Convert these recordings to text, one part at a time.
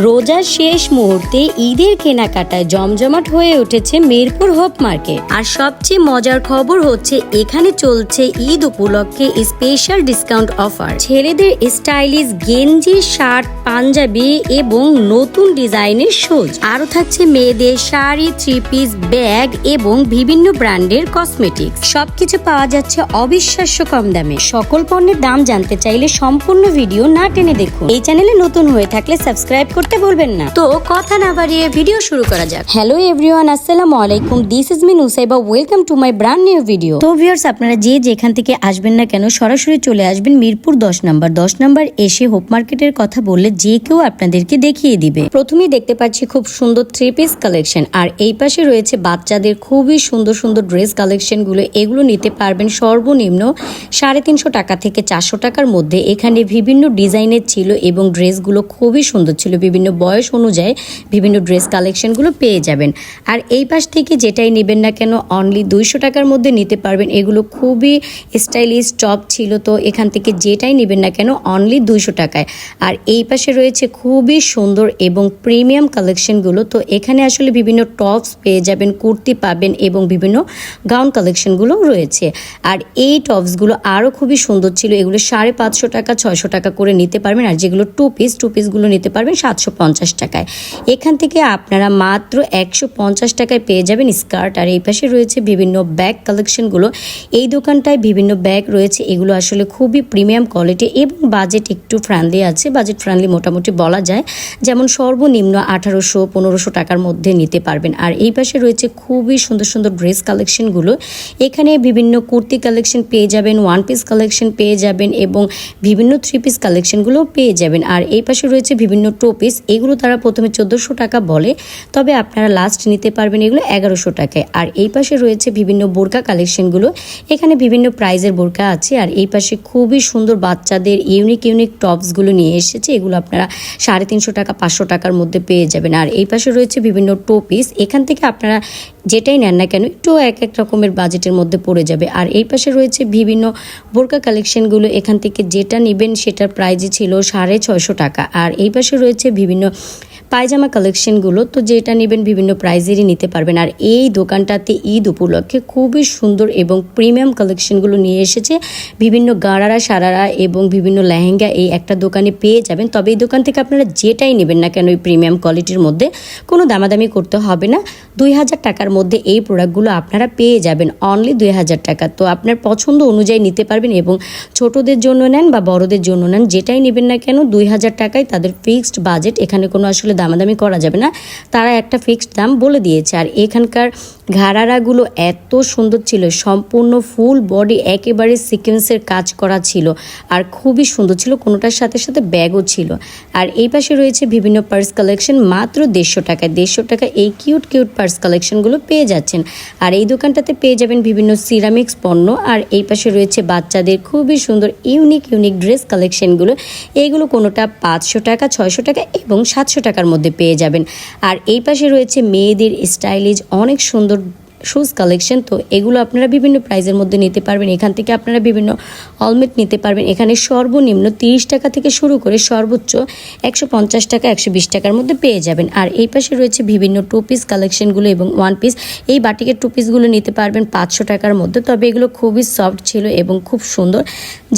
রোজার শেষ মুহূর্তে ঈদের কেনাকাটায় জমজমাট হয়ে উঠেছে মিরপুর হোপ মার্কেট। আর সবচেয়ে মজার খবর হচ্ছে এখানে চলছে ঈদ উপলক্ষে স্পেশাল ডিসকাউন্ট অফার। ছেলেদের স্টাইলিশ গেঞ্জি, শার্ট, পাঞ্জাবি এবং নতুন ডিজাইনের শুজ। আরো থাকছে মেয়েদের শাড়ি, থ্রি পিস, ব্যাগ এবং বিভিন্ন ব্র্যান্ডের কসমেটিক্স। সবকিছু পাওয়া যাচ্ছে অবিশ্বাস্য কম দামে। সকল পণ্যের দাম জানতে চাইলে সম্পূর্ণ ভিডিও না টেনে দেখুন। এই চ্যানেলে নতুন হয়ে থাকলে সাবস্ক্রাইব করতে বলবেন না। তো কথা না বাড়িয়ে ভিডিও শুরু করা যাক। হ্যালো এভরিওয়ান, আসসালামু আলাইকুম। This is me Nusaiba, welcome to my brand new video. তো ভিউয়ার্স, আপনারা যেখান থেকে আসবেন না কেন সরাসরি চলে আসবেন মিরপুর 10 নাম্বার এসে হোপ মার্কেটের কথা বললে যে কেউ আপনাদেরকে দেখিয়ে দিবে। প্রথমেই দেখতে পাচ্ছি খুব সুন্দর থ্রি পিস কালেকশন, আর এই পাশে রয়েছে বাচ্চাদের খুবই সুন্দর সুন্দর ড্রেস কালেকশন গুলো। এগুলো নিতে পারবেন সর্বনিম্ন 350 টাকা থেকে 400 টাকার মধ্যে। এখানে বিভিন্ন ডিজাইনের ছিল এবং ড্রেসগুলো খুবই সুন্দর ছিল। বিভিন্ন বয়স অনুযায়ী বিভিন্ন ড্রেস কালেকশনগুলো পেয়ে যাবেন। আর এই পাশ থেকে যেটাই নেবেন না কেন অনলি 200 টাকার মধ্যে নিতে পারবেন। এগুলো খুবই স্টাইলিশ টপ ছিল, তো এখান থেকে যেটাই নেবেন না কেন অনলি 200 টাকায়। আর এই পাশে রয়েছে খুবই সুন্দর এবং প্রিমিয়াম কালেকশনগুলো। তো এখানে আসলে বিভিন্ন টপস পেয়ে যাবেন, কুর্তি পাবেন এবং বিভিন্ন গাউন কালেকশনগুলো রয়েছে। আর এই টপসগুলো আরও খুবই সুন্দর ছিল। এগুলো 550 টাকা 600 টাকা করে নিতে পারবেন। আর যেগুলো টু পিসগুলো নিতে পারবেন 750 টাকায়। এখান থেকে আপনারা মাত্র 150 টাকায় পেয়ে যাবেন স্কার্ট। আর এই পাশে রয়েছে বিভিন্ন ব্যাগ কালেকশনগুলো। এই দোকানটায় বিভিন্ন ব্যাগ রয়েছে। এগুলো আসলে খুবই প্রিমিয়াম কোয়ালিটি এবং বাজেট একটু ফ্রেন্ডলি আছে। বাজেট ফ্রেন্ডলি মোটামুটি বলা যায়, যেমন সর্বনিম্ন 1800-1500 টাকার মধ্যে নিতে পারবেন। আর এই পাশে রয়েছে খুবই সুন্দর সুন্দর ড্রেস কালেকশনগুলো। এখানে বিভিন্ন কুর্তি কালেকশন পেয়ে যাবেন, ওয়ান পিস কালেকশন পেয়ে যাবেন এবং বিভিন্ন থ্রি পিস কালেকশনগুলো পেয়ে যাবেন। আর এই পাশে রয়েছে বিভিন্ন টু পিস। এগুলো তারা প্রথমে 1400 টাকা বলে, তবে আপনারা লাস্ট নিতে পারবেন এগুলো 1100 টাকায়। আর এই পাশে রয়েছে বিভিন্ন বোরকা কালেকশনগুলো। এখানে বিভিন্ন প্রাইজের বোরকা আছে। আর এই পাশে খুবই সুন্দর বাচ্চাদের ইউনিক টপসগুলো নিয়ে এসেছে। এগুলো আপনারা 350 টাকা 500 টাকার মধ্যে পেয়ে যাবেন। আর এই পাশে রয়েছে বিভিন্ন টু পিস। এখান থেকে আপনারা যেটাই নেন না কেন একটু এক রকমের বাজেটের মধ্যে পড়ে যাবে। আর এই পাশে রয়েছে বিভিন্ন বোরকা কালেকশনগুলো। এখান থেকে যেটা নেবেন সেটার প্রাইজই ছিল 650 টাকা। আর এই পাশে রয়েছে বিভিন্ন পায়জামা কালেকশনগুলো, তো যেটা নেবেন বিভিন্ন প্রাইজেরই নিতে পারবেন। আর এই দোকানটাতে ঈদ উপলক্ষে খুবই সুন্দর এবং প্রিমিয়াম কালেকশনগুলো নিয়ে এসেছে। বিভিন্ন গারারা, সারারা এবং বিভিন্ন লেহেঙ্গা এই একটা দোকানে পেয়ে যাবেন। তবে এই দোকান থেকে আপনারা যেটাই নেবেন না কেন ওই প্রিমিয়াম কোয়ালিটির মধ্যে কোনো দামাদামি করতে হবে না। 2000 টাকার মধ্যে এই প্রোডাক্টগুলো আপনারা পেয়ে যাবেন অনলি 2000 টাকা। তো আপনার পছন্দ অনুযায়ী নিতে পারবেন এবং ছোটদের জন্য নেন বা বড়দের জন্য নেন, যেটাই নেবেন না কেন 2000 টাকায় তাদের ফিক্সড বাজেট। এখানে কোনো আসলে দামাদামি করা যাবে না, তারা একটা ফিক্সড দাম বলে দিয়েছে। আর এখানকার ঘাড়ারাগুলো এত সুন্দর ছিল, সম্পূর্ণ ফুল বডি একেবারে সিকোয়েন্সের কাজ করা ছিল আর খুবই সুন্দর ছিল। কোনোটার সাথে সাথে ব্যাগও ছিল। আর এই পাশে রয়েছে বিভিন্ন পার্স কালেকশন মাত্র 150 টাকায়। 150 টাকা এই কিউট পার্স কালেকশনগুলো পেয়ে যাচ্ছেন। আর এই দোকানটাতে পেয়ে যাবেন বিভিন্ন সিরামিক্স পণ্য। আর এই পাশে রয়েছে বাচ্চাদের খুবই সুন্দর ইউনিক ড্রেস কালেকশনগুলো। এইগুলো কোনোটা 500 টাকা 600 টাকা এবং 700 টাকার মধ্যে পেয়ে যাবেন। আর এই পাশে রয়েছে মেয়েদের স্টাইলিশ অনেক সুন্দর শুজ কালেকশন। তো এগুলো আপনারা বিভিন্ন প্রাইজের মধ্যে নিতে পারবেন। এখান থেকে আপনারা বিভিন্ন অলমেট নিতে পারবেন। এখানে সর্বনিম্ন 30 টাকা থেকে শুরু করে সর্বোচ্চ 150 টাকা 120 টাকার মধ্যে পেয়ে যাবেন। আর এই পাশে রয়েছে বিভিন্ন টু পিস কালেকশনগুলো এবং ওয়ান পিস। এই বাটিকের টু পিসগুলো নিতে পারবেন 500 টাকার মধ্যে। তবে এগুলো খুবই সফট ছিল এবং খুব সুন্দর।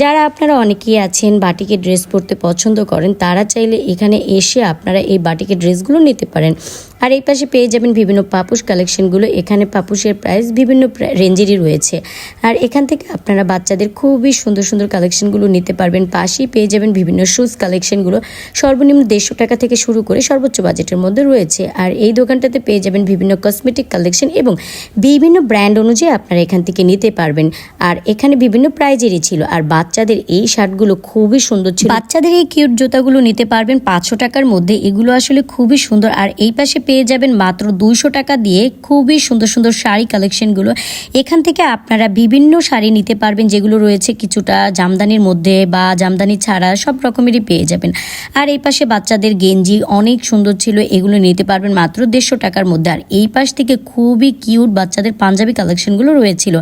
যারা আপনারা অনেকেই আছেন বাটিকের ড্রেস পরতে পছন্দ করেন, তারা চাইলে এখানে এসে আপনারা এই বাটিকের ড্রেসগুলো নিতে পারেন। আর এই পাশে পেয়ে যাবেন বিভিন্ন পাপুস কালেকশনগুলো। এখানে পাপুসের প্রাইস বিভিন্ন রেঞ্জেরই রয়েছে। আর এখান থেকে আপনারা বাচ্চাদের খুবই সুন্দর সুন্দর কালেকশনগুলো নিতে পারবেন। পাশেই পেয়ে যাবেন বিভিন্ন শুজ কালেকশনগুলো। সর্বনিম্ন 150 টাকা থেকে শুরু করে সর্বোচ্চ বাজেটের মধ্যে রয়েছে। আর এই দোকানটাতে পেয়ে যাবেন বিভিন্ন কসমেটিক কালেকশন এবং বিভিন্ন ব্র্যান্ড অনুযায়ী আপনারা এখান থেকে নিতে পারবেন। আর এখানে বিভিন্ন প্রাইজেরই ছিল। আর বাচ্চাদের এই শার্টগুলো খুবই সুন্দর ছিল। বাচ্চাদের এই কিউট জুতাগুলো নিতে পারবেন 500 টাকার মধ্যে। এগুলো আসলে খুবই সুন্দর। আর এই পাশে পেয়ে যাবেন মাত্র 200 টাকা দিয়ে খুবই সুন্দর সুন্দর শাড়ি কালেকশনগুলো। এখান থেকে আপনারা বিভিন্ন শাড়ি নিতে পারবেন, যেগুলো রয়েছে কিছুটা জামদানির মধ্যে বা জামদানি ছাড়া সব রকমেরই পেয়ে যাবেন। আর এই পাশে বাচ্চাদের গেঞ্জি অনেক সুন্দর ছিল, এগুলো নিতে পারবেন মাত্র 150 টাকার মধ্যে। আর এই পাশ থেকে খুবই কিউট বাচ্চাদের পাঞ্জাবি কালেকশনগুলো রয়েছিল।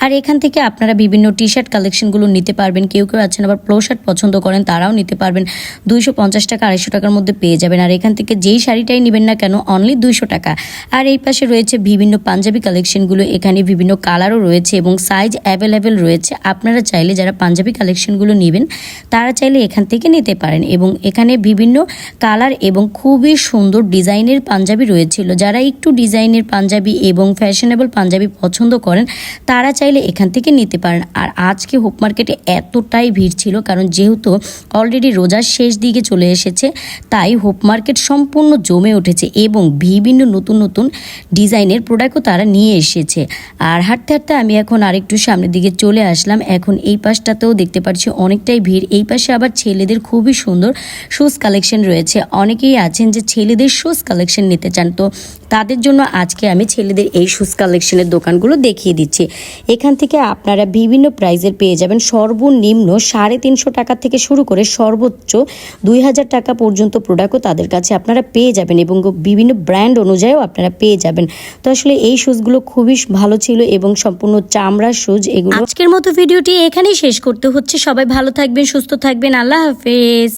আর এখান থেকে আপনারা বিভিন্ন টি শার্ট কালেকশনগুলো নিতে পারবেন। কেউ কেউ আছেন আবার প্লো শার্ট পছন্দ করেন, তারাও নিতে পারবেন। 250 টাকা 250 টাকার মধ্যে পেয়ে যাবেন। আর এখান থেকে যেই শাড়িটাই নেবেন না কেন অনলি 200 টাকা। আর এই পাশে রয়েছে বিভিন্ন পাঞ্জাবি কালেকশনগুলো, এখানে বিভিন্ন কালারও রয়েছে এবং সাইজ অ্যাভেলেবেল রয়েছে। আপনারা চাইলে যারা পাঞ্জাবি কালেকশনগুলো নেবেন তারা চাইলে এখান থেকে নিতে পারেন। এবং এখানে বিভিন্ন কালার এবং খুবই সুন্দর ডিজাইনের পাঞ্জাবি রয়েছিল। যারা একটু ডিজাইনের পাঞ্জাবি এবং ফ্যাশনেবল পাঞ্জাবি পছন্দ করেন তারা চাইলে এখান থেকে নিতে পারেন। আর আজকে হোপ মার্কেটে এতটাই ভিড় ছিল, কারণ যেহেতু অলরেডি রোজার শেষ দিকে চলে এসেছে, তাই হোপ মার্কেট সম্পূর্ণ জমে উঠেছে এবং বিভিন্ন নতুন নতুন ডিজাইনের প্রোডাক্টও তারা নিয়ে এসেছে। আর হাঁটতে হাঁটতে আমি এখন আরেকটু সামনের দিকে চলে আসলাম। এখন এই পাশটাতেও দেখতে পাচ্ছি অনেকটাই ভিড়। এই পাশে আবার ছেলেদের খুবই সুন্দর শুজ কালেকশন রয়েছে। অনেকেই আছেন যে ছেলেদের শুজ কালেকশন নিতে চান, তো তাদের জন্য আজকে আমি ছেলেদের এই শুজ কালেকশনের দোকানগুলো দেখিয়ে দিচ্ছি। এখান থেকে আপনারা বিভিন্ন প্রাইজের পেয়ে যাবেন। সর্বনিম্ন 350 টাকা থেকে শুরু করে সর্বোচ্চ 2000 টাকা পর্যন্ত প্রোডাক্টও তাদের কাছে আপনারা পেয়ে যাবেন এবং বিভিন্ন ব্র্যান্ড অনুযায়ীও আপনারা পেয়ে যাবেন। তো আসলে এই শুজগুলো খুবই ভালো ছিল এবং সম্পূর্ণ চামড়ার শুজ এগুলো। আজকের মতো ভিডিওটি এখানেই শেষ করতে হচ্ছে। সবাই ভালো থাকবেন, সুস্থ থাকবেন। আল্লাহ হাফেজ।